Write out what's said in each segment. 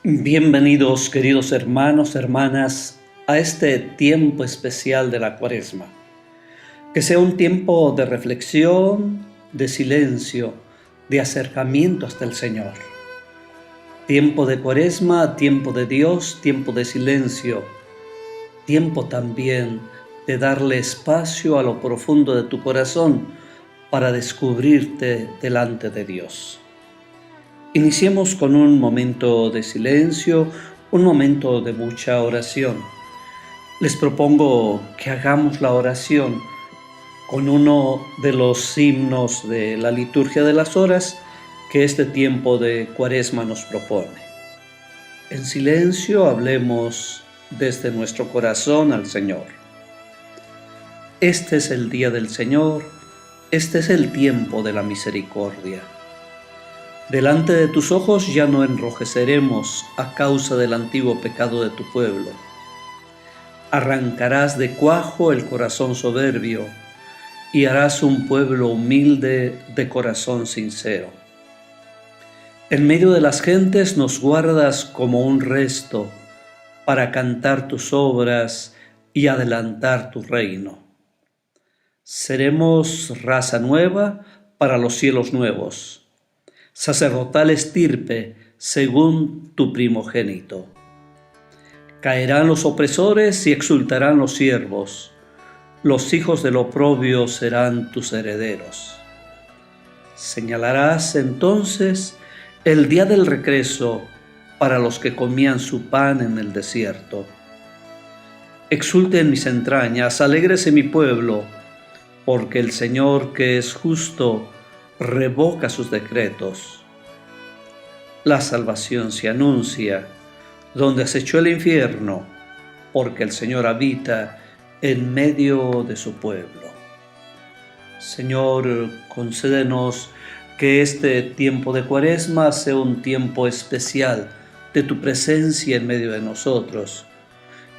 Bienvenidos, queridos hermanos, hermanas, a este tiempo especial de la Cuaresma. Que sea un tiempo de reflexión, de silencio, de acercamiento hasta el Señor. Tiempo de Cuaresma, tiempo de Dios, tiempo de silencio, tiempo también de darle espacio a lo profundo de tu corazón para descubrirte delante de Dios. Iniciemos con un momento de silencio, un momento de mucha oración. Les propongo que hagamos la oración con uno de los himnos de la liturgia de las horas que este tiempo de Cuaresma nos propone. En silencio hablemos desde nuestro corazón al Señor. Este es el día del Señor, este es el tiempo de la misericordia. Delante de tus ojos ya no enrojeceremos a causa del antiguo pecado de tu pueblo. Arrancarás de cuajo el corazón soberbio y harás un pueblo humilde de corazón sincero. En medio de las gentes nos guardas como un resto para cantar tus obras y adelantar tu reino. Seremos raza nueva para los cielos nuevos, sacerdotal estirpe según tu primogénito. Caerán los opresores y exultarán los siervos. Los hijos del oprobio serán tus herederos. Señalarás entonces el día del regreso para los que comían su pan en el desierto. Exulte en mis entrañas, alégrese mi pueblo, porque el Señor que es justo revoca sus decretos. La salvación se anuncia donde acechó el infierno, porque el Señor habita en medio de su pueblo. Señor, concédenos que este tiempo de Cuaresma sea un tiempo especial de tu presencia en medio de nosotros,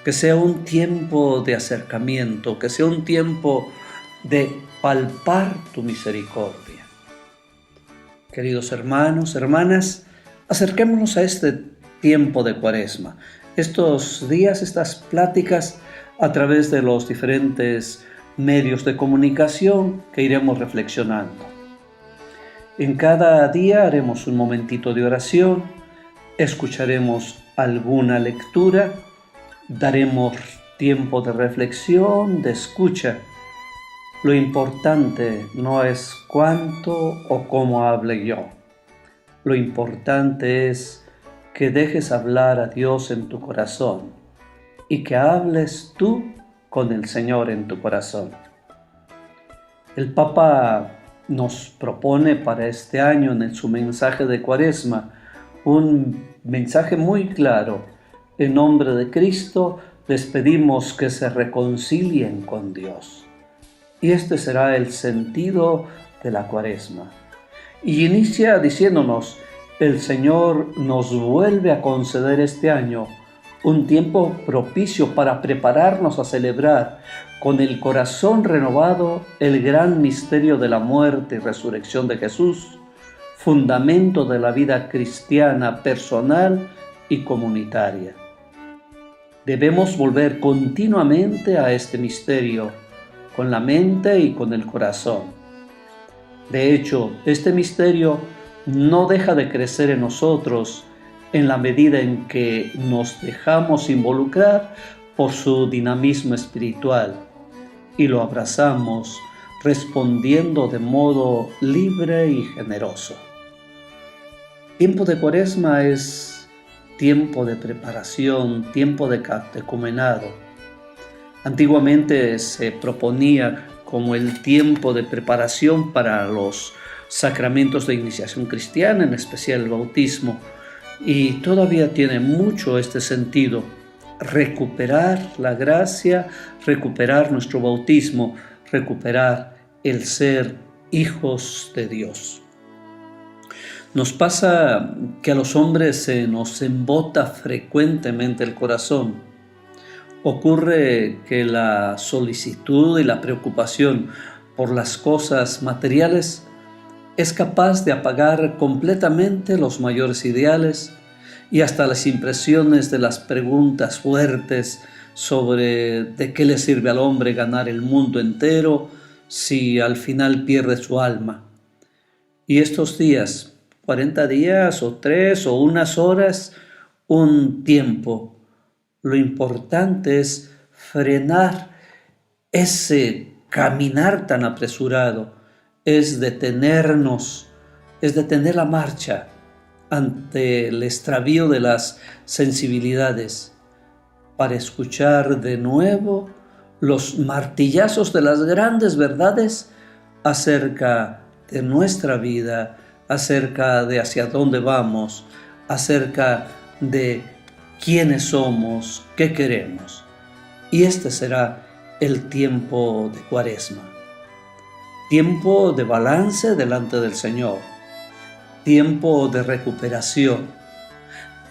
que sea un tiempo de acercamiento, que sea un tiempo de palpar tu misericordia. Queridos hermanos, hermanas, acerquémonos a este tiempo de Cuaresma, estos días, estas pláticas a través de los diferentes medios de comunicación que iremos reflexionando. En cada día haremos un momentito de oración, escucharemos alguna lectura, daremos tiempo de reflexión, de escucha. Lo importante no es cuánto o cómo hable yo. Lo importante es que dejes hablar a Dios en tu corazón y que hables tú con el Señor en tu corazón. El Papa nos propone para este año en su mensaje de Cuaresma un mensaje muy claro. En nombre de Cristo les pedimos que se reconcilien con Dios. Y este será el sentido de la Cuaresma. Y inicia diciéndonos, el Señor nos vuelve a conceder este año un tiempo propicio para prepararnos a celebrar con el corazón renovado el gran misterio de la muerte y resurrección de Jesús, fundamento de la vida cristiana personal y comunitaria. Debemos volver continuamente a este misterio, con la mente y con el corazón. De hecho, este misterio no deja de crecer en nosotros en la medida en que nos dejamos involucrar por su dinamismo espiritual y lo abrazamos respondiendo de modo libre y generoso. Tiempo de Cuaresma es tiempo de preparación, tiempo de catecumenado. Antiguamente se proponía como el tiempo de preparación para los sacramentos de iniciación cristiana, en especial el bautismo, y todavía tiene mucho este sentido: recuperar la gracia, recuperar nuestro bautismo, recuperar el ser hijos de Dios. Nos pasa que a los hombres se nos embota frecuentemente el corazón. Ocurre que la solicitud y la preocupación por las cosas materiales es capaz de apagar completamente los mayores ideales y hasta las impresiones de las preguntas fuertes sobre de qué le sirve al hombre ganar el mundo entero si al final pierde su alma. Y estos días, 40 días o 3 o unas horas, un tiempo. Lo importante es frenar ese caminar tan apresurado, es detenernos, es detener la marcha ante el extravío de las sensibilidades para escuchar de nuevo los martillazos de las grandes verdades acerca de nuestra vida, acerca de hacia dónde vamos, acerca de quiénes somos, qué queremos. Y este será el tiempo de Cuaresma. Tiempo de balance delante del Señor. Tiempo de recuperación.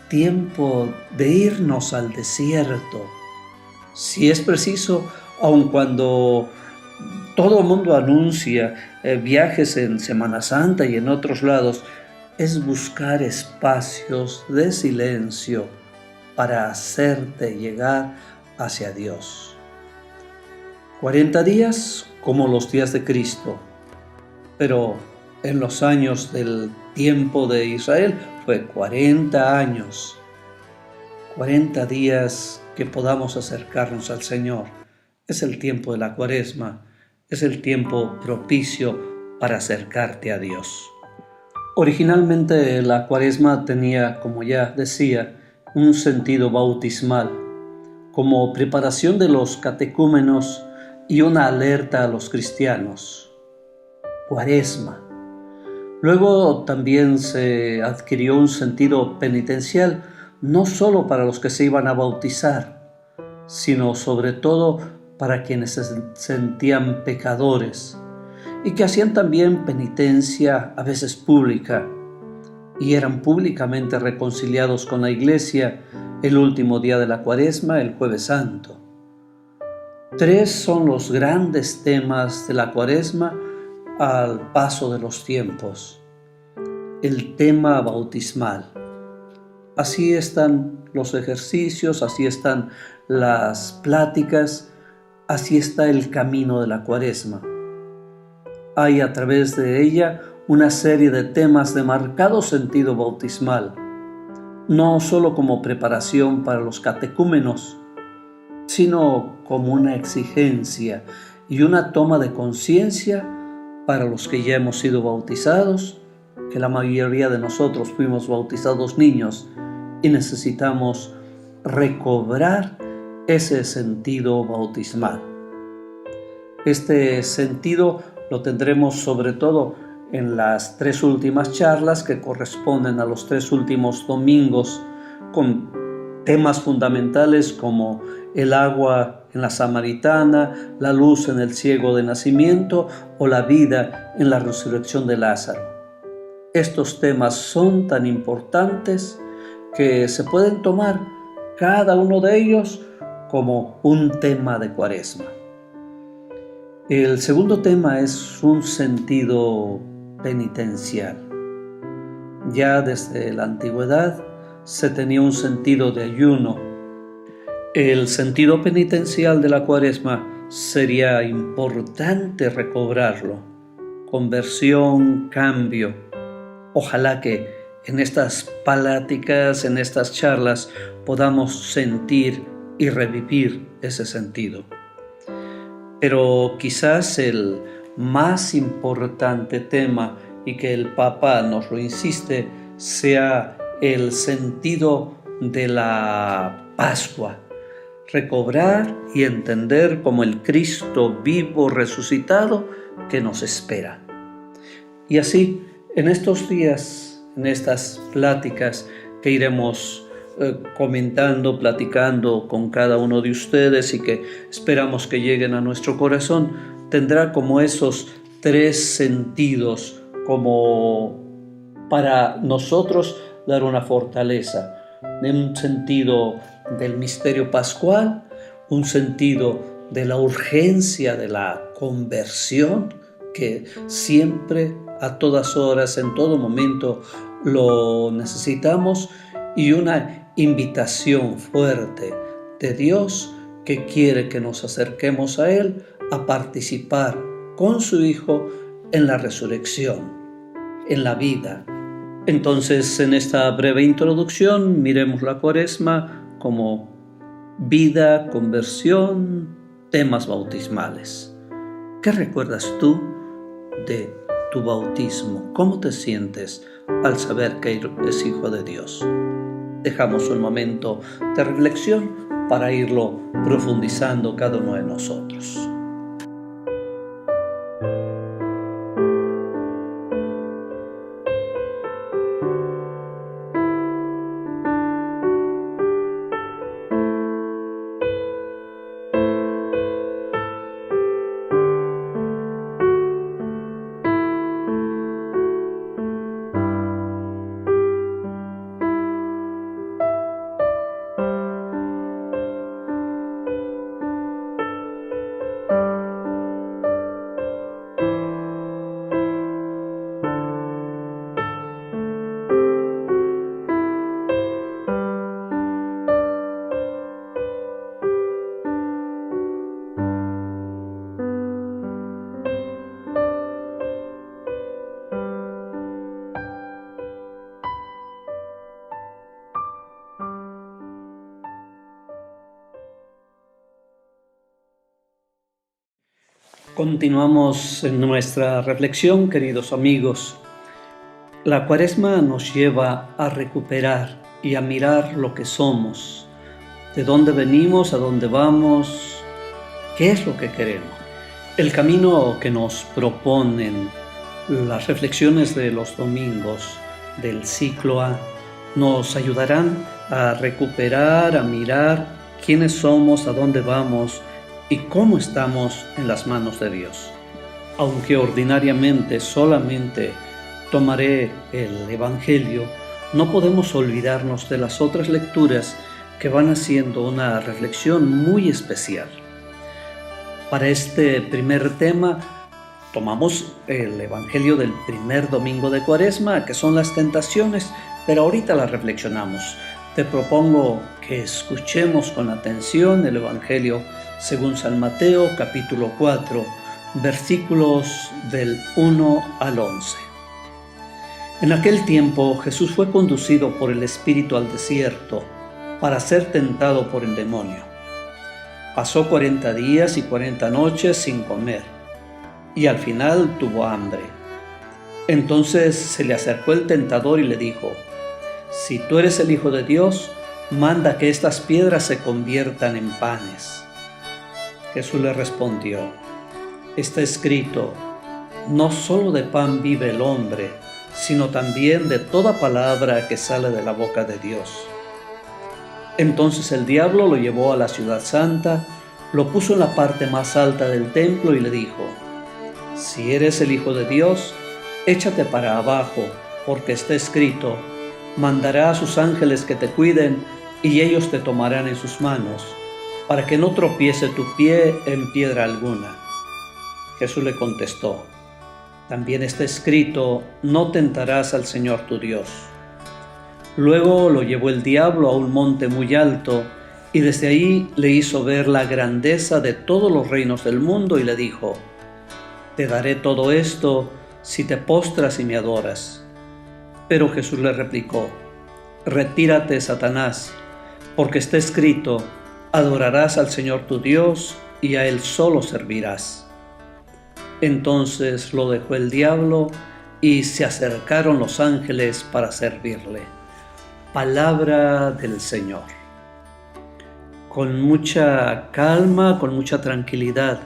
Tiempo de irnos al desierto. Si es preciso, aun cuando todo el mundo anuncia viajes en Semana Santa y en otros lados, es buscar espacios de silencio para hacerte llegar hacia Dios. 40 días como los días de Cristo, pero en los años del tiempo de Israel fue 40 años, 40 días que podamos acercarnos al Señor. Es el tiempo de la Cuaresma, es el tiempo propicio para acercarte a Dios. Originalmente la Cuaresma tenía, como ya decía, un sentido bautismal, como preparación de los catecúmenos y una alerta a los cristianos. Cuaresma. Luego también se adquirió un sentido penitencial, no solo para los que se iban a bautizar, sino sobre todo para quienes se sentían pecadores y que hacían también penitencia, a veces pública, y eran públicamente reconciliados con la Iglesia el último día de la Cuaresma, el Jueves Santo. 3 son los grandes temas de la Cuaresma al paso de los tiempos. El tema bautismal. Así están los ejercicios, así están las pláticas, así está el camino de la Cuaresma. Hay a través de ella una serie de temas de marcado sentido bautismal, no solo como preparación para los catecúmenos, sino como una exigencia y una toma de conciencia para los que ya hemos sido bautizados, que la mayoría de nosotros fuimos bautizados niños y necesitamos recobrar ese sentido bautismal. Este sentido lo tendremos sobre todo en las 3 últimas charlas que corresponden a los 3 últimos domingos, con temas fundamentales como el agua en la samaritana, la luz en el ciego de nacimiento o la vida en la resurrección de Lázaro. Estos temas son tan importantes que se pueden tomar cada uno de ellos como un tema de Cuaresma. El segundo tema es un sentido penitencial. Ya desde la antigüedad se tenía un sentido de ayuno. El sentido penitencial de la Cuaresma sería importante recobrarlo. Conversión, cambio. Ojalá que en estas pláticas, en estas charlas, podamos sentir y revivir ese sentido. Pero quizás el más importante tema, y que el Papa nos lo insiste, sea el sentido de la Pascua. Recobrar y entender como el Cristo vivo resucitado que nos espera. Y así, en estos días, en estas pláticas que iremos comentando, platicando con cada uno de ustedes y que esperamos que lleguen a nuestro corazón, tendrá como esos 3 sentidos como para nosotros dar una fortaleza. Un sentido del misterio pascual, un sentido de la urgencia de la conversión, que siempre, a todas horas, en todo momento lo necesitamos, y una invitación fuerte de Dios que quiere que nos acerquemos a Él a participar con su Hijo en la resurrección, en la vida. Entonces, en esta breve introducción, miremos la Cuaresma como vida, conversión, temas bautismales. ¿Qué recuerdas tú de tu bautismo? ¿Cómo te sientes al saber que eres hijo de Dios? Dejamos un momento de reflexión para irlo profundizando cada uno de nosotros. Continuamos en nuestra reflexión, queridos amigos. La Cuaresma nos lleva a recuperar y a mirar lo que somos, de dónde venimos, a dónde vamos, qué es lo que queremos. El camino que nos proponen las reflexiones de los domingos del ciclo A nos ayudarán a recuperar, a mirar quiénes somos, a dónde vamos y cómo estamos en las manos de Dios. Aunque ordinariamente solamente tomaré el Evangelio, no podemos olvidarnos de las otras lecturas que van haciendo una reflexión muy especial. Para este primer tema, tomamos el Evangelio del primer domingo de Cuaresma, que son las tentaciones, pero ahorita las reflexionamos. Te propongo que escuchemos con atención el Evangelio según San Mateo, capítulo 4, versículos del 1 al 11. En aquel tiempo Jesús fue conducido por el Espíritu al desierto para ser tentado por el demonio. Pasó 40 días y 40 noches sin comer, y al final tuvo hambre. Entonces se le acercó el tentador y le dijo: «Si tú eres el Hijo de Dios, manda que estas piedras se conviertan en panes». Jesús le respondió: «Está escrito, no solo de pan vive el hombre, sino también de toda palabra que sale de la boca de Dios». Entonces el diablo lo llevó a la ciudad santa, lo puso en la parte más alta del templo y le dijo: «Si eres el Hijo de Dios, échate para abajo, porque está escrito, mandará a sus ángeles que te cuiden, y ellos te tomarán en sus manos, para que no tropiece tu pie en piedra alguna». Jesús le contestó: «También está escrito, no tentarás al Señor tu Dios». Luego lo llevó el diablo a un monte muy alto, y desde ahí le hizo ver la grandeza de todos los reinos del mundo y le dijo: «Te daré todo esto si te postras y me adoras». Pero Jesús le replicó: «Retírate, Satanás, porque está escrito, adorarás al Señor tu Dios y a Él solo servirás». Entonces lo dejó el diablo y se acercaron los ángeles para servirle. Palabra del Señor. Con mucha calma, con mucha tranquilidad,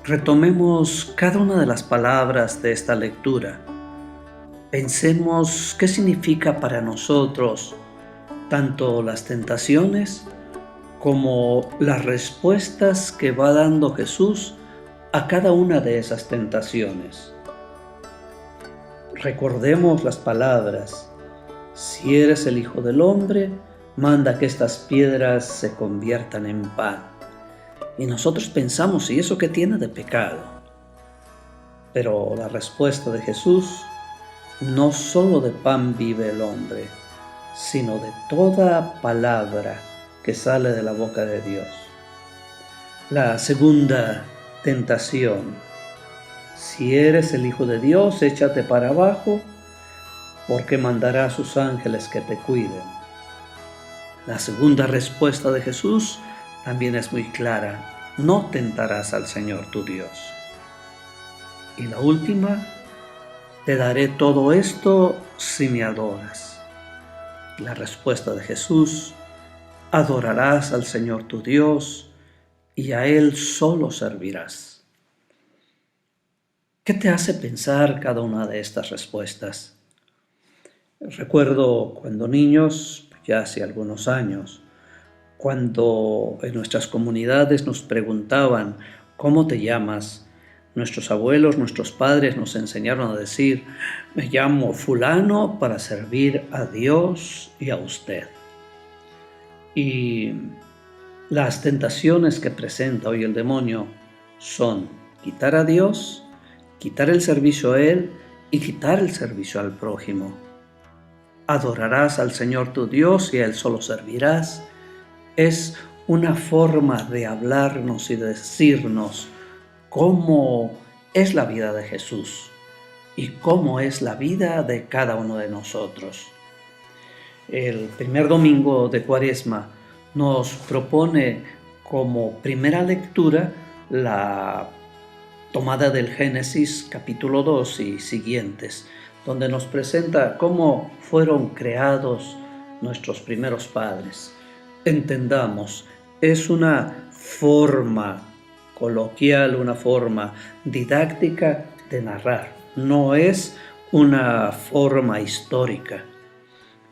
retomemos cada una de las palabras de esta lectura. Pensemos qué significa para nosotros tanto las tentaciones como las respuestas que va dando Jesús a cada una de esas tentaciones. Recordemos las palabras: «Si eres el Hijo del Hombre, manda que estas piedras se conviertan en pan». Y nosotros pensamos: ¿y eso qué tiene de pecado? Pero la respuesta de Jesús: no solo de pan vive el hombre, sino de toda palabra que sale de la boca de Dios. La segunda tentación: si eres el Hijo de Dios, échate para abajo, porque mandará a sus ángeles que te cuiden. La segunda respuesta de Jesús también es muy clara: no tentarás al Señor tu Dios. Y la última: te daré todo esto si me adoras. La respuesta de Jesús: adorarás al Señor tu Dios y a Él solo servirás. ¿Qué te hace pensar cada una de estas respuestas? Recuerdo cuando niños, ya hace algunos años, cuando en nuestras comunidades nos preguntaban ¿cómo te llamas? Nuestros abuelos, nuestros padres nos enseñaron a decir: me llamo fulano para servir a Dios y a usted. Y las tentaciones que presenta hoy el demonio son quitar a Dios, quitar el servicio a Él y quitar el servicio al prójimo. Adorarás al Señor tu Dios y a Él solo servirás. Es una forma de hablarnos y de decirnos cómo es la vida de Jesús y cómo es la vida de cada uno de nosotros. El primer domingo de Cuaresma nos propone como primera lectura la tomada del Génesis capítulo 2 y siguientes, donde nos presenta cómo fueron creados nuestros primeros padres. Entendamos, es una forma coloquial, una forma didáctica de narrar, no es una forma histórica.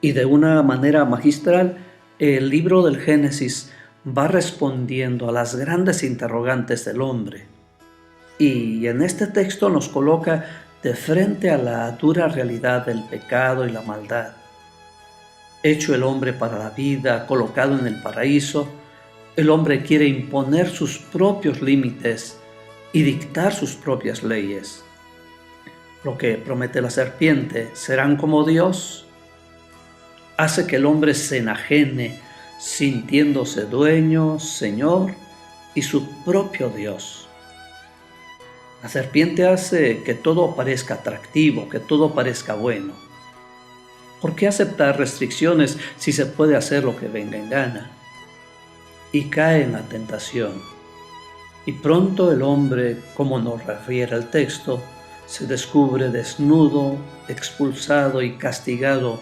Y de una manera magistral, el libro del Génesis va respondiendo a las grandes interrogantes del hombre. Y en este texto nos coloca de frente a la dura realidad del pecado y la maldad. Hecho el hombre para la vida, colocado en el paraíso, el hombre quiere imponer sus propios límites y dictar sus propias leyes. Lo que promete la serpiente, serán como Dios, hace que el hombre se enajene, sintiéndose dueño, señor y su propio Dios. La serpiente hace que todo parezca atractivo, que todo parezca bueno. ¿Por qué aceptar restricciones si se puede hacer lo que venga en gana? Y cae en la tentación. Y pronto el hombre, como nos refiere el texto, se descubre desnudo, expulsado y castigado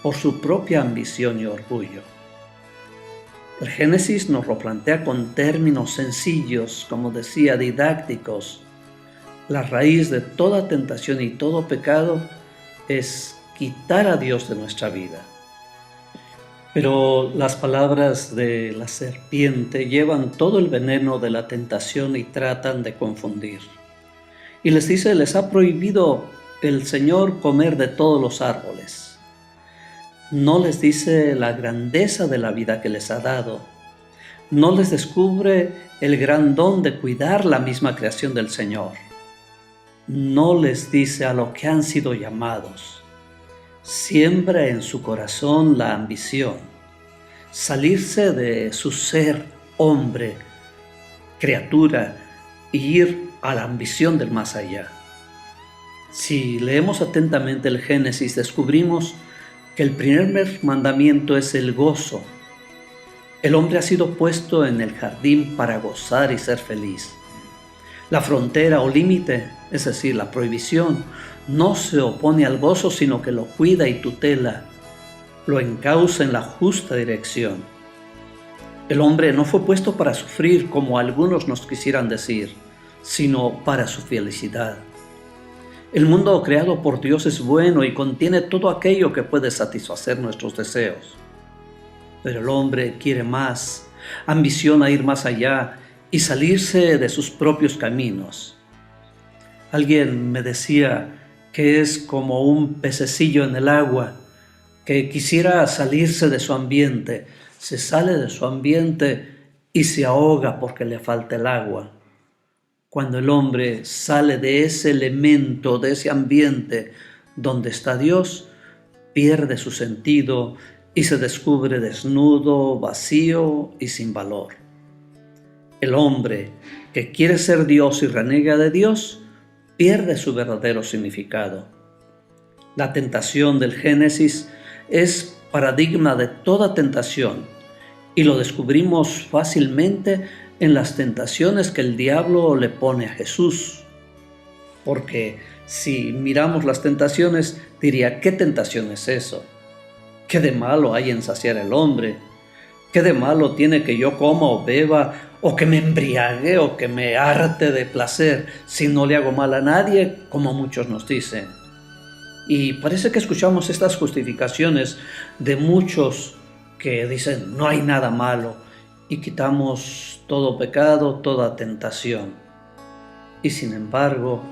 por su propia ambición y orgullo. El Génesis nos lo plantea con términos sencillos, como decía, didácticos. La raíz de toda tentación y todo pecado es quitar a Dios de nuestra vida. Pero las palabras de la serpiente llevan todo el veneno de la tentación y tratan de confundir. Y les dice: les ha prohibido el Señor comer de todos los árboles. No les dice la grandeza de la vida que les ha dado. No les descubre el gran don de cuidar la misma creación del Señor. No les dice a lo que han sido llamados. Siembra en su corazón la ambición, salirse de su ser hombre, criatura, y ir a la ambición del más allá. Si leemos atentamente el Génesis, descubrimos que el primer mandamiento es el gozo. El hombre ha sido puesto en el jardín para gozar y ser feliz. La frontera o límite, es decir, la prohibición, no se opone al gozo, sino que lo cuida y tutela, lo encausa en la justa dirección. El hombre no fue puesto para sufrir, como algunos nos quisieran decir, sino para su felicidad. El mundo creado por Dios es bueno y contiene todo aquello que puede satisfacer nuestros deseos. Pero el hombre quiere más, ambiciona ir más allá y salirse de sus propios caminos. Alguien me decía que es como un pececillo en el agua, que quisiera salirse de su ambiente, se sale de su ambiente y se ahoga porque le falta el agua. Cuando el hombre sale de ese elemento, de ese ambiente donde está Dios, pierde su sentido y se descubre desnudo, vacío y sin valor. El hombre que quiere ser Dios y reniega de Dios pierde su verdadero significado. La tentación del Génesis es paradigma de toda tentación y lo descubrimos fácilmente en las tentaciones que el diablo le pone a Jesús. Porque si miramos las tentaciones, diría, ¿qué tentación es eso? ¿Qué de malo hay en saciar al hombre? ¿Qué de malo tiene que yo coma o beba, o que me embriague, o que me harte de placer, si no le hago mal a nadie, como muchos nos dicen? Y parece que escuchamos estas justificaciones de muchos que dicen, no hay nada malo, y quitamos todo pecado, toda tentación. Y sin embargo,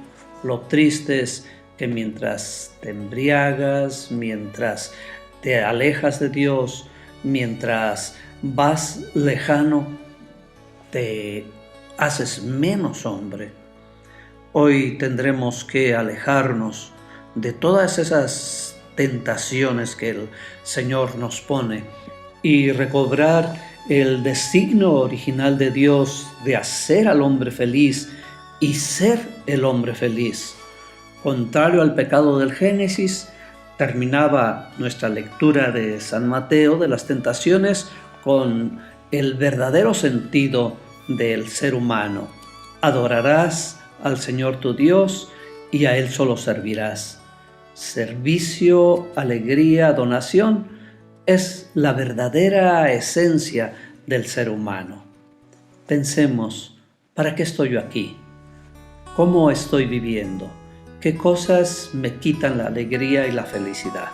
lo triste es que mientras te embriagas, mientras te alejas de Dios, mientras vas lejano, te haces menos hombre. Hoy tendremos que alejarnos de todas esas tentaciones que el Señor nos pone y recobrar el designio original de Dios de hacer al hombre feliz y ser el hombre feliz. Contrario al pecado del Génesis, terminaba nuestra lectura de San Mateo de las tentaciones con el verdadero sentido del ser humano. Adorarás al Señor tu Dios y a Él solo servirás. Servicio, alegría, donación es la verdadera esencia del ser humano. Pensemos, ¿para qué estoy yo aquí? ¿Cómo estoy viviendo? ¿Qué cosas me quitan la alegría y la felicidad?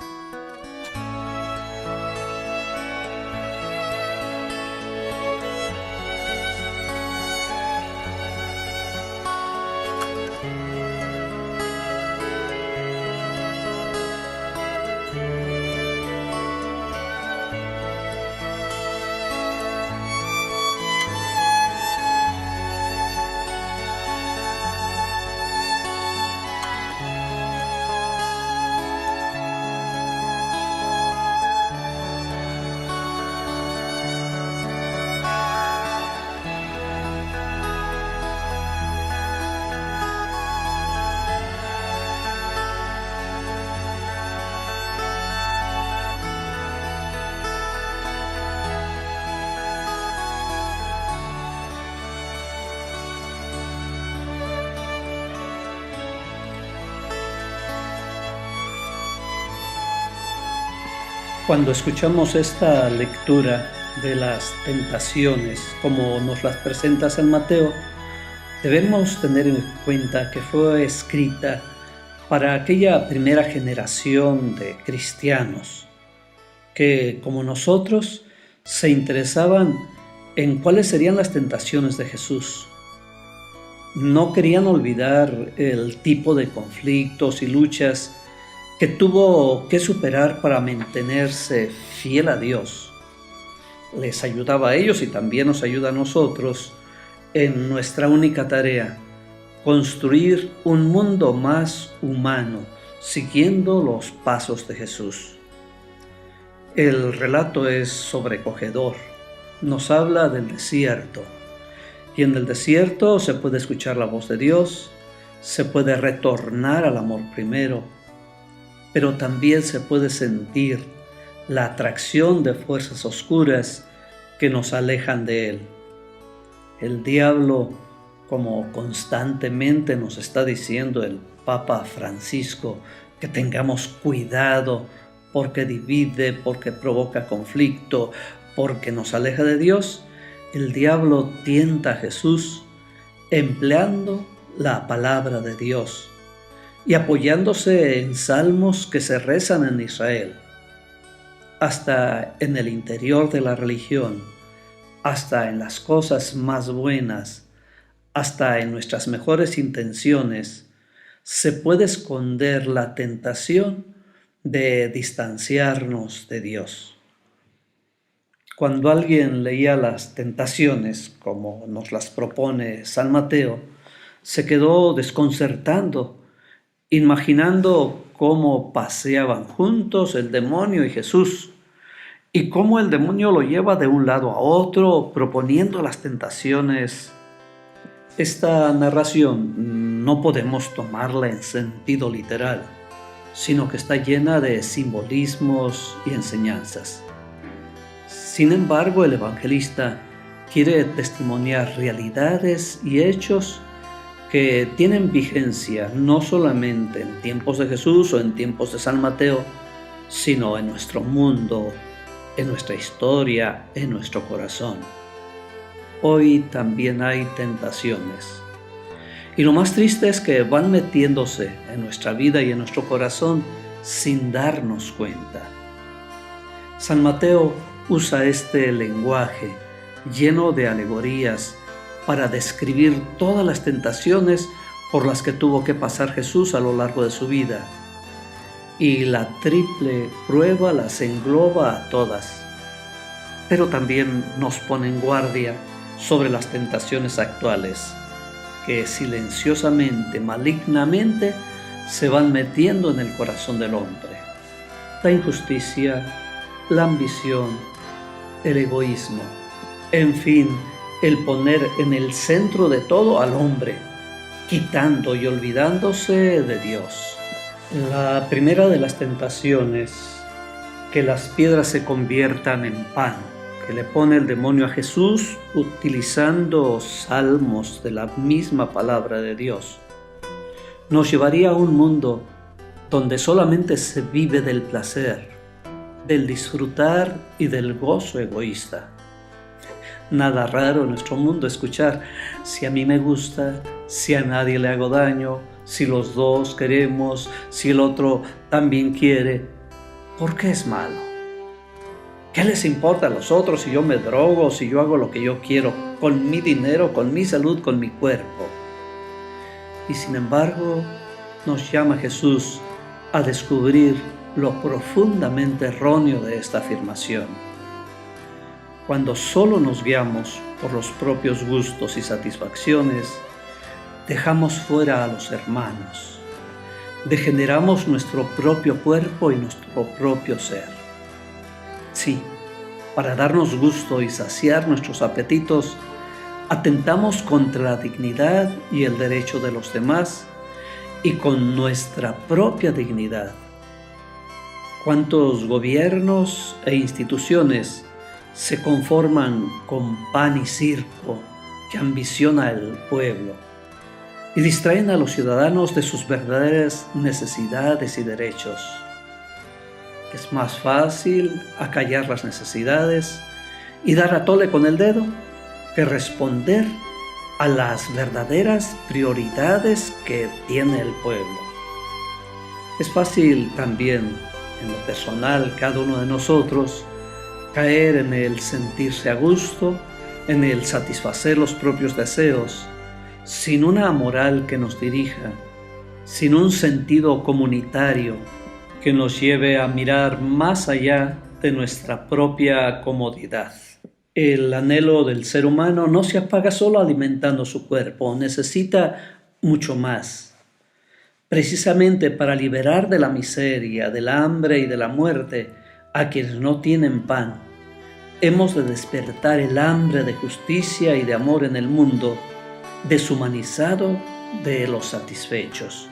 Cuando escuchamos esta lectura de las tentaciones, como nos las presenta San Mateo, debemos tener en cuenta que fue escrita para aquella primera generación de cristianos que, como nosotros, se interesaban en cuáles serían las tentaciones de Jesús. No querían olvidar el tipo de conflictos y luchas que tuvo que superar para mantenerse fiel a Dios. Les ayudaba a ellos y también nos ayuda a nosotros en nuestra única tarea, construir un mundo más humano, siguiendo los pasos de Jesús. El relato es sobrecogedor, nos habla del desierto, y en el desierto se puede escuchar la voz de Dios, se puede retornar al amor primero, pero también se puede sentir la atracción de fuerzas oscuras que nos alejan de Él. El diablo, como constantemente nos está diciendo el Papa Francisco, que tengamos cuidado porque divide, porque provoca conflicto, porque nos aleja de Dios, el diablo tienta a Jesús empleando la palabra de Dios y apoyándose en salmos que se rezan en Israel. Hasta en el interior de la religión, hasta en las cosas más buenas, hasta en nuestras mejores intenciones, se puede esconder la tentación de distanciarnos de Dios. Cuando alguien leía las tentaciones, como nos las propone San Mateo, se quedó desconcertando, imaginando cómo paseaban juntos el demonio y Jesús, y cómo el demonio lo lleva de un lado a otro, proponiendo las tentaciones. Esta narración no podemos tomarla en sentido literal, sino que está llena de simbolismos y enseñanzas. Sin embargo, el evangelista quiere testimoniar realidades y hechos que tienen vigencia no solamente en tiempos de Jesús o en tiempos de San Mateo, sino en nuestro mundo, en nuestra historia, en nuestro corazón. Hoy también hay tentaciones. Y lo más triste es que van metiéndose en nuestra vida y en nuestro corazón sin darnos cuenta. San Mateo usa este lenguaje lleno de alegorías para describir todas las tentaciones por las que tuvo que pasar Jesús a lo largo de su vida. Y la triple prueba las engloba a todas. Pero también nos pone en guardia sobre las tentaciones actuales, que silenciosamente, malignamente, se van metiendo en el corazón del hombre. La injusticia, la ambición, el egoísmo, en fin, el poner en el centro de todo al hombre, quitando y olvidándose de Dios. La primera de las tentaciones, que las piedras se conviertan en pan, que le pone el demonio a Jesús utilizando salmos de la misma palabra de Dios, nos llevaría a un mundo donde solamente se vive del placer, del disfrutar y del gozo egoísta. Nada raro en nuestro mundo escuchar: si a mí me gusta, si a nadie le hago daño, si los dos queremos, si el otro también quiere. ¿Por qué es malo? ¿Qué les importa a los otros si yo me drogo, si yo hago lo que yo quiero, con mi dinero, con mi salud, con mi cuerpo? Y sin embargo, nos llama Jesús a descubrir lo profundamente erróneo de esta afirmación. Cuando solo nos guiamos por los propios gustos y satisfacciones, dejamos fuera a los hermanos, degeneramos nuestro propio cuerpo y nuestro propio ser. Sí, para darnos gusto y saciar nuestros apetitos, atentamos contra la dignidad y el derecho de los demás y con nuestra propia dignidad. ¿Cuántos gobiernos e instituciones se conforman con pan y circo que ambiciona el pueblo y distraen a los ciudadanos de sus verdaderas necesidades y derechos? Es más fácil acallar las necesidades y dar a tole con el dedo que responder a las verdaderas prioridades que tiene el pueblo. Es fácil también, en lo personal, cada uno de nosotros, caer en el sentirse a gusto, en el satisfacer los propios deseos, sin una moral que nos dirija, sin un sentido comunitario que nos lleve a mirar más allá de nuestra propia comodidad. El anhelo del ser humano no se apaga solo alimentando su cuerpo, necesita mucho más. Precisamente para liberar de la miseria, del hambre y de la muerte a quienes no tienen pan, hemos de despertar el hambre de justicia y de amor en el mundo, deshumanizado de los satisfechos.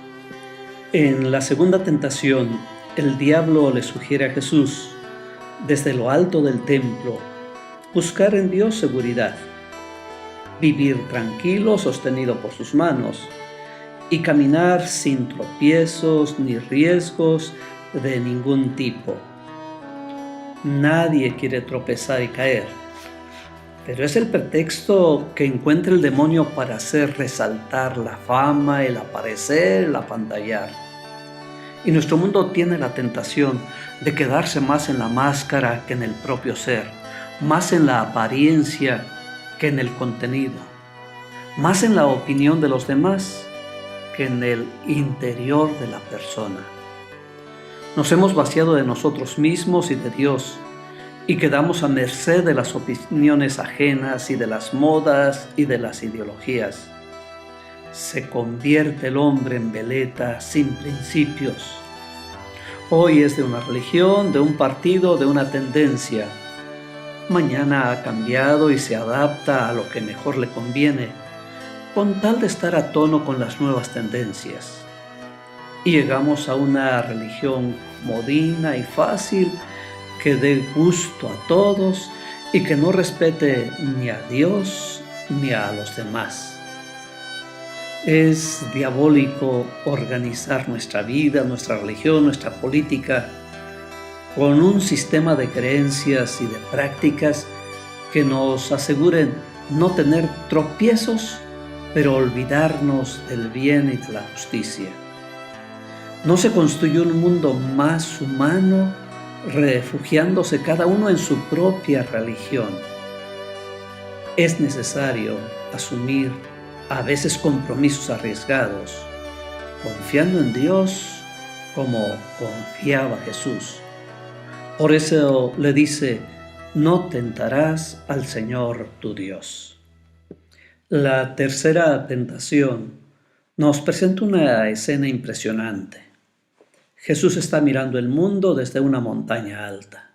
En la segunda tentación, el diablo le sugiere a Jesús, desde lo alto del templo, buscar en Dios seguridad, vivir tranquilo sostenido por sus manos y caminar sin tropiezos ni riesgos de ningún tipo. Nadie quiere tropezar y caer, pero es el pretexto que encuentra el demonio para hacer resaltar la fama, el aparecer, el apantallar. Y nuestro mundo tiene la tentación de quedarse más en la máscara que en el propio ser, más en la apariencia que en el contenido, más en la opinión de los demás que en el interior de la persona. Nos hemos vaciado de nosotros mismos y de Dios y quedamos a merced de las opiniones ajenas y de las modas y de las ideologías. Se convierte el hombre en veleta sin principios, Hoy es de una religión, de un partido, de una tendencia. Mañana ha cambiado y se adapta a lo que mejor le conviene, con tal de estar a tono con las nuevas tendencias. Y llegamos a una religión modina y fácil que dé gusto a todos y que no respete ni a Dios ni a los demás. Es diabólico organizar nuestra vida, nuestra religión, nuestra política con un sistema de creencias y de prácticas que nos aseguren no tener tropiezos, pero olvidarnos del bien y de la justicia. No se construye un mundo más humano refugiándose cada uno en su propia religión. Es necesario asumir a veces compromisos arriesgados, confiando en Dios como confiaba Jesús. Por eso le dice, no tentarás al Señor tu Dios. La tercera tentación nos presenta una escena impresionante. Jesús está mirando el mundo desde una montaña alta.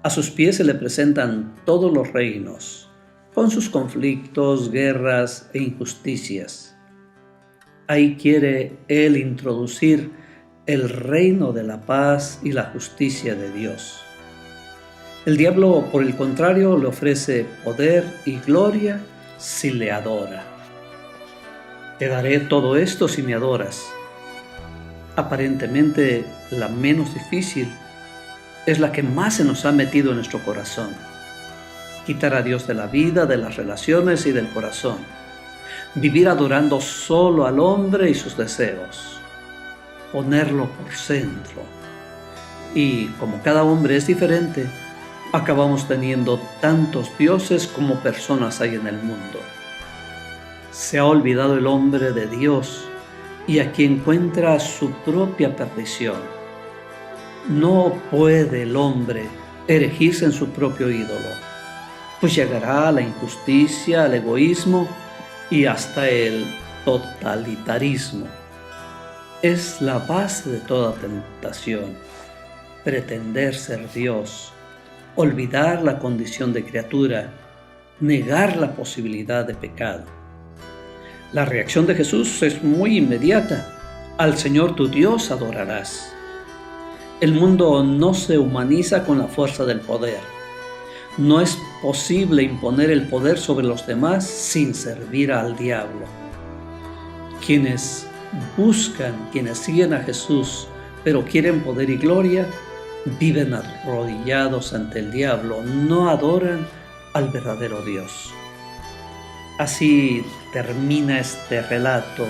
A sus pies se le presentan todos los reinos, con sus conflictos, guerras e injusticias. Ahí quiere Él introducir el reino de la paz y la justicia de Dios. El diablo, por el contrario, le ofrece poder y gloria si le adora. Te daré todo esto si me adoras. Aparentemente, la menos difícil es la que más se nos ha metido en nuestro corazón. Quitar a Dios de la vida, de las relaciones y del corazón. Vivir adorando solo al hombre y sus deseos. Ponerlo por centro. Y como cada hombre es diferente, acabamos teniendo tantos dioses como personas hay en el mundo. Se ha olvidado el hombre de Dios y aquí encuentra su propia perdición. No puede el hombre erigirse en su propio ídolo, pues llegará a la injusticia, al egoísmo y hasta el totalitarismo. Es la base de toda tentación, pretender ser Dios, olvidar la condición de criatura, negar la posibilidad de pecado. La reacción de Jesús es muy inmediata. Al Señor tu Dios adorarás. El mundo no se humaniza con la fuerza del poder. No es posible imponer el poder sobre los demás sin servir al diablo. Quienes siguen a Jesús, pero quieren poder y gloria, viven arrodillados ante el diablo, no adoran al verdadero Dios. Así termina este relato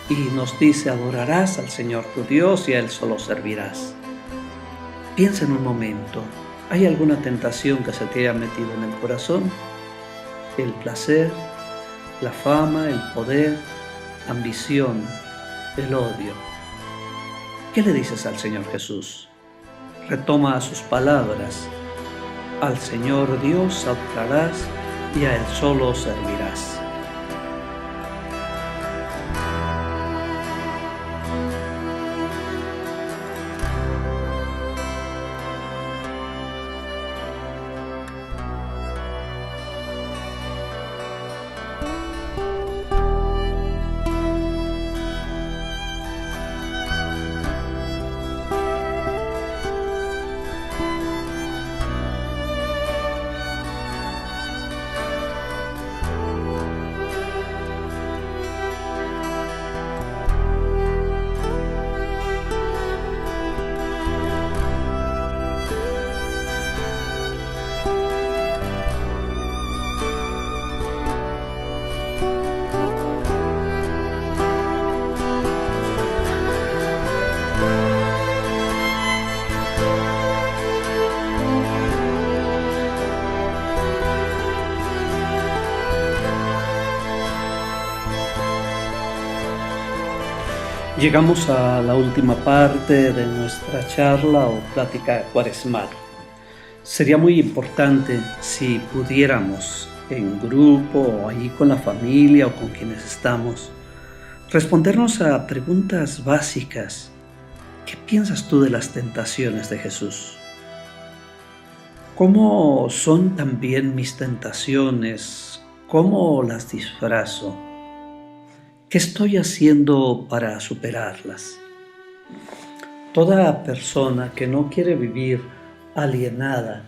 y nos dice, adorarás al Señor tu Dios y a Él solo servirás. Piensa en un momento, ¿hay alguna tentación que se te haya metido en el corazón? El placer, la fama, el poder, la ambición, el odio. ¿Qué le dices al Señor Jesús? Retoma sus palabras. Al Señor Dios adorarás y a Él solo servirás. Llegamos a la última parte de nuestra charla o plática cuaresmal. Sería muy importante si pudiéramos en grupo o ahí con la familia o con quienes estamos, respondernos a preguntas básicas ¿Qué piensas tú de las tentaciones de Jesús? ¿Cómo son también mis tentaciones? ¿Cómo las disfrazo? ¿Qué estoy haciendo para superarlas? Toda persona que no quiere vivir alienada,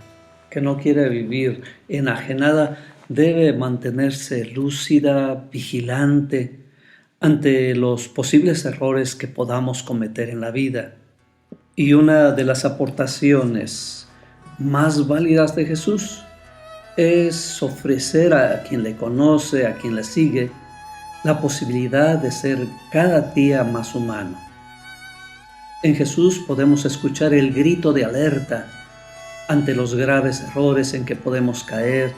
que no quiere vivir enajenada, debe mantenerse lúcida, vigilante ante los posibles errores que podamos cometer en la vida. Y una de las aportaciones más válidas de Jesús es ofrecer a quien le conoce, a quien le sigue, la posibilidad de ser cada día más humano. En Jesús podemos escuchar el grito de alerta ante los graves errores en que podemos caer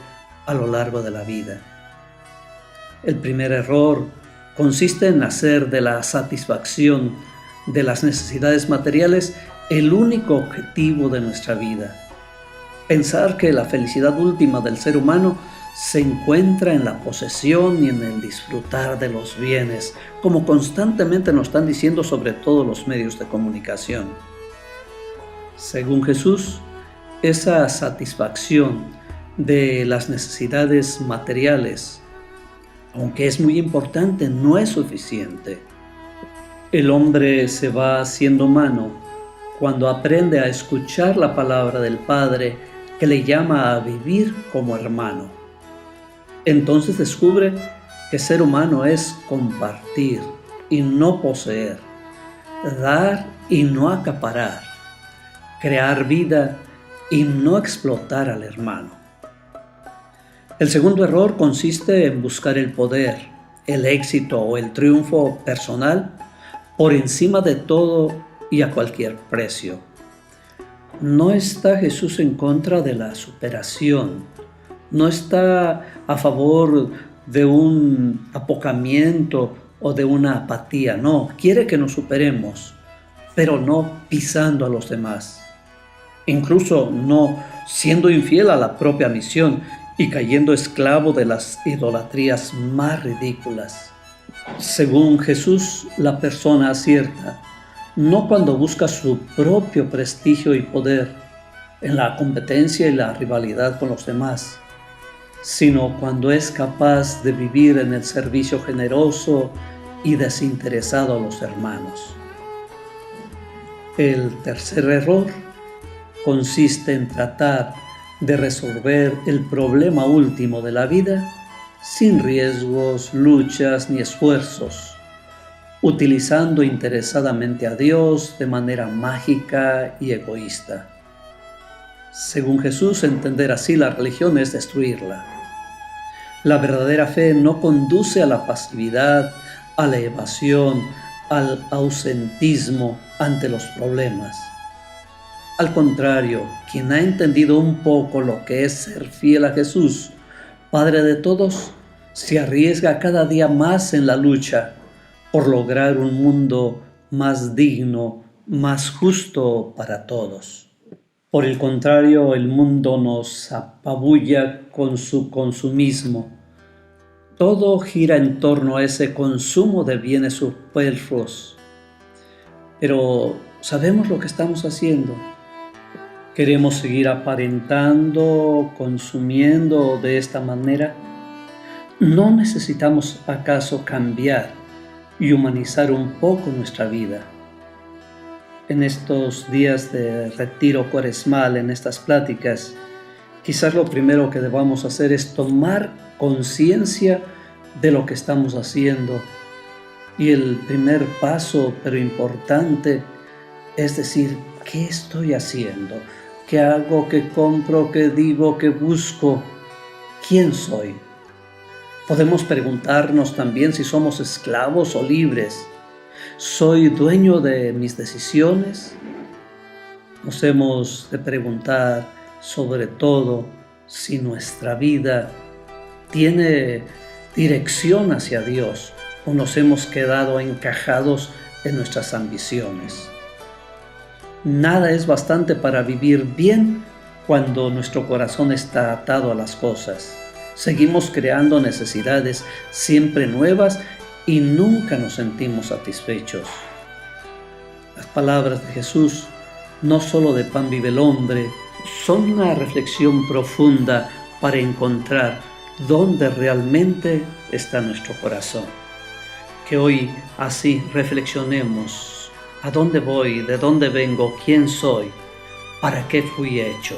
a lo largo de la vida. El primer error consiste en hacer de la satisfacción de las necesidades materiales el único objetivo de nuestra vida. Pensar que la felicidad última del ser humano se encuentra en la posesión y en el disfrutar de los bienes, como constantemente nos están diciendo sobre todos los medios de comunicación. Según Jesús, esa satisfacción de las necesidades materiales, aunque es muy importante, no es suficiente. El hombre se va haciendo humano cuando aprende a escuchar la palabra del Padre que le llama a vivir como hermano. Entonces descubre que ser humano es compartir y no poseer, dar y no acaparar, crear vida y no explotar al hermano. El segundo error consiste en buscar el poder, el éxito o el triunfo personal por encima de todo y a cualquier precio. No está Jesús en contra de la superación, no está a favor de un apocamiento o de una apatía, no, quiere que nos superemos, pero no pisando a los demás, incluso no siendo infiel a la propia misión y cayendo esclavo de las idolatrías más ridículas. Según Jesús, la persona acierta, no cuando busca su propio prestigio y poder en la competencia y la rivalidad con los demás, sino cuando es capaz de vivir en el servicio generoso y desinteresado a los hermanos. El tercer error consiste en tratar de resolver el problema último de la vida sin riesgos, luchas ni esfuerzos, utilizando interesadamente a Dios de manera mágica y egoísta. Según Jesús, entender así la religión es destruirla. La verdadera fe no conduce a la pasividad, a la evasión, al ausentismo ante los problemas. Al contrario, quien ha entendido un poco lo que es ser fiel a Jesús, Padre de todos, se arriesga cada día más en la lucha por lograr un mundo más digno, más justo para todos. Por el contrario, el mundo nos apabulla con su consumismo. Todo gira en torno a ese consumo de bienes superfluos. Pero ¿sabemos lo que estamos haciendo? ¿Queremos seguir aparentando, consumiendo de esta manera? ¿No necesitamos acaso cambiar y humanizar un poco nuestra vida? En estos días de retiro cuaresmal, en estas pláticas, quizás lo primero que debamos hacer es tomar conciencia de lo que estamos haciendo. Y el primer paso, pero importante, es decir, ¿qué estoy haciendo? ¿Qué hago? ¿Qué compro? ¿Qué digo? ¿Qué busco? ¿Quién soy? Podemos preguntarnos también si somos esclavos o libres. ¿Soy dueño de mis decisiones? Nos hemos de preguntar sobre todo si nuestra vida tiene dirección hacia Dios o nos hemos quedado encajados en nuestras ambiciones. Nada es bastante para vivir bien cuando nuestro corazón está atado a las cosas. Seguimos creando necesidades siempre nuevas y nunca nos sentimos satisfechos. palabras de Jesús, no solo de pan vive el hombre, son una reflexión profunda para encontrar dónde realmente está nuestro corazón. Que hoy así reflexionemos: ¿a dónde voy? ¿De dónde vengo? ¿Quién soy? ¿Para qué fui hecho?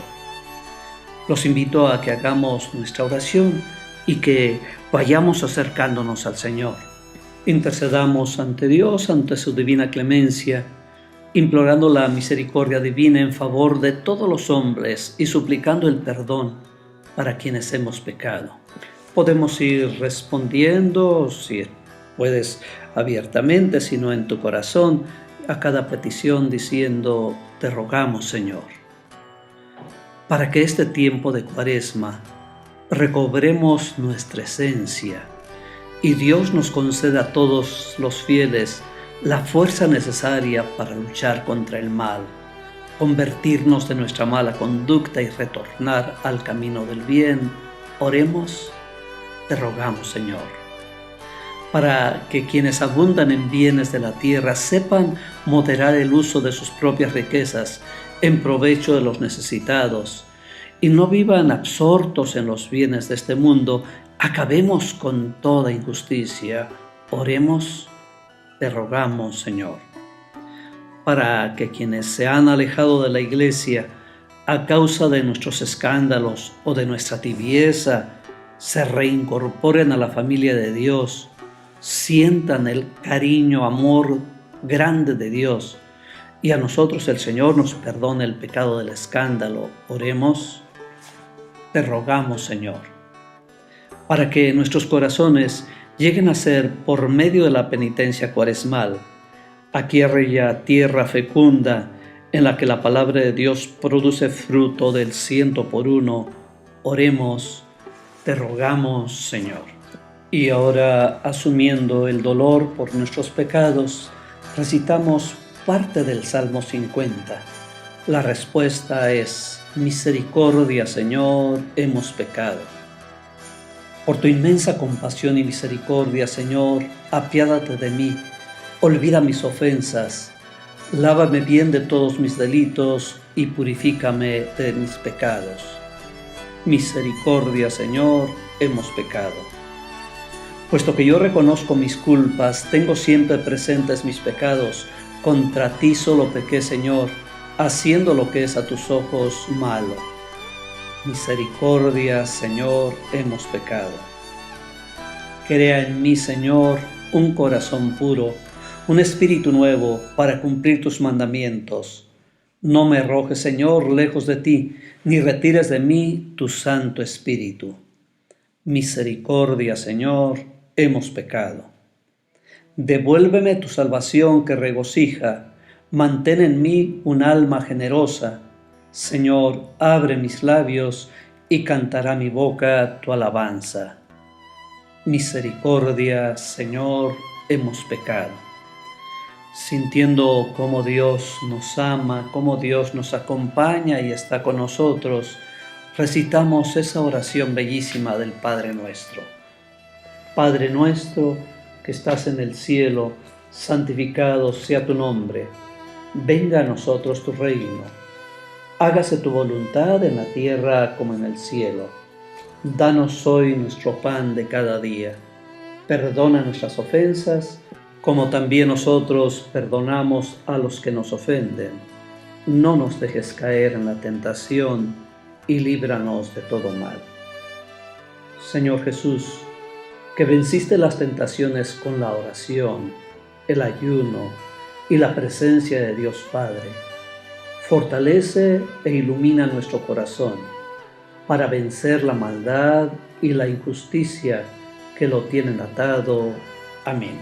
Los invito a que hagamos nuestra oración y que vayamos acercándonos al Señor. Intercedamos ante Dios, ante su divina clemencia, implorando la misericordia divina en favor de todos los hombres y suplicando el perdón para quienes hemos pecado. Podemos ir respondiendo, si puedes abiertamente, si no en tu corazón, a cada petición diciendo: te rogamos, Señor, para que este tiempo de Cuaresma recobremos nuestra esencia y Dios nos conceda a todos los fieles la fuerza necesaria para luchar contra el mal, convertirnos de nuestra mala conducta y retornar al camino del bien. Oremos, te rogamos, Señor, para que quienes abundan en bienes de la tierra sepan moderar el uso de sus propias riquezas en provecho de los necesitados y no vivan absortos en los bienes de este mundo. Acabemos con toda injusticia. Oremos, te rogamos, Señor, para que quienes se han alejado de la Iglesia a causa de nuestros escándalos o de nuestra tibieza se reincorporen a la familia de Dios, sientan el cariño, amor grande de Dios y a nosotros el Señor nos perdone el pecado del escándalo. Oremos, te rogamos, Señor, para que nuestros corazones lleguen a ser, por medio de la penitencia cuaresmal, aquella tierra fecunda en la que la palabra de Dios produce fruto del 100%. Oremos, te rogamos, Señor. Y ahora, asumiendo el dolor por nuestros pecados, recitamos parte del Salmo 50. La respuesta es: misericordia, Señor, hemos pecado. Por tu inmensa compasión y misericordia, Señor, apiádate de mí, olvida mis ofensas, lávame bien de todos mis delitos y purifícame de mis pecados. Misericordia, Señor, hemos pecado. Puesto que yo reconozco mis culpas, tengo siempre presentes mis pecados, contra ti solo pequé, Señor, haciendo lo que es a tus ojos malo. Misericordia, Señor, hemos pecado. Crea en mí, Señor, un corazón puro, un espíritu nuevo para cumplir tus mandamientos. No me arrojes, Señor, lejos de ti, ni retires de mí tu Santo Espíritu. Misericordia, Señor, hemos pecado. Devuélveme tu salvación que regocija, mantén en mí un alma generosa. Señor, abre mis labios y cantará mi boca tu alabanza. Misericordia, Señor, hemos pecado. Sintiendo cómo Dios nos ama, cómo Dios nos acompaña y está con nosotros, recitamos esa oración bellísima del Padre Nuestro. Padre nuestro que estás en el cielo, santificado sea tu nombre. Venga a nosotros tu reino. Hágase tu voluntad en la tierra como en el cielo. Danos hoy nuestro pan de cada día. Perdona nuestras ofensas, como también nosotros perdonamos a los que nos ofenden. No nos dejes caer en la tentación y líbranos de todo mal. Señor Jesús, que venciste las tentaciones con la oración, el ayuno y la presencia de Dios Padre, fortalece e ilumina nuestro corazón para vencer la maldad y la injusticia que lo tienen atado. Amén.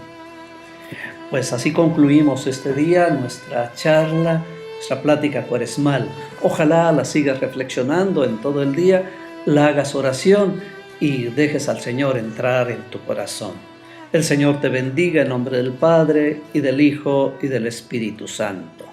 Pues así concluimos este día, nuestra charla, nuestra plática cuaresmal. Ojalá la sigas reflexionando en todo el día, la hagas oración y dejes al Señor entrar en tu corazón. El Señor te bendiga en nombre del Padre, y del Hijo, y del Espíritu Santo.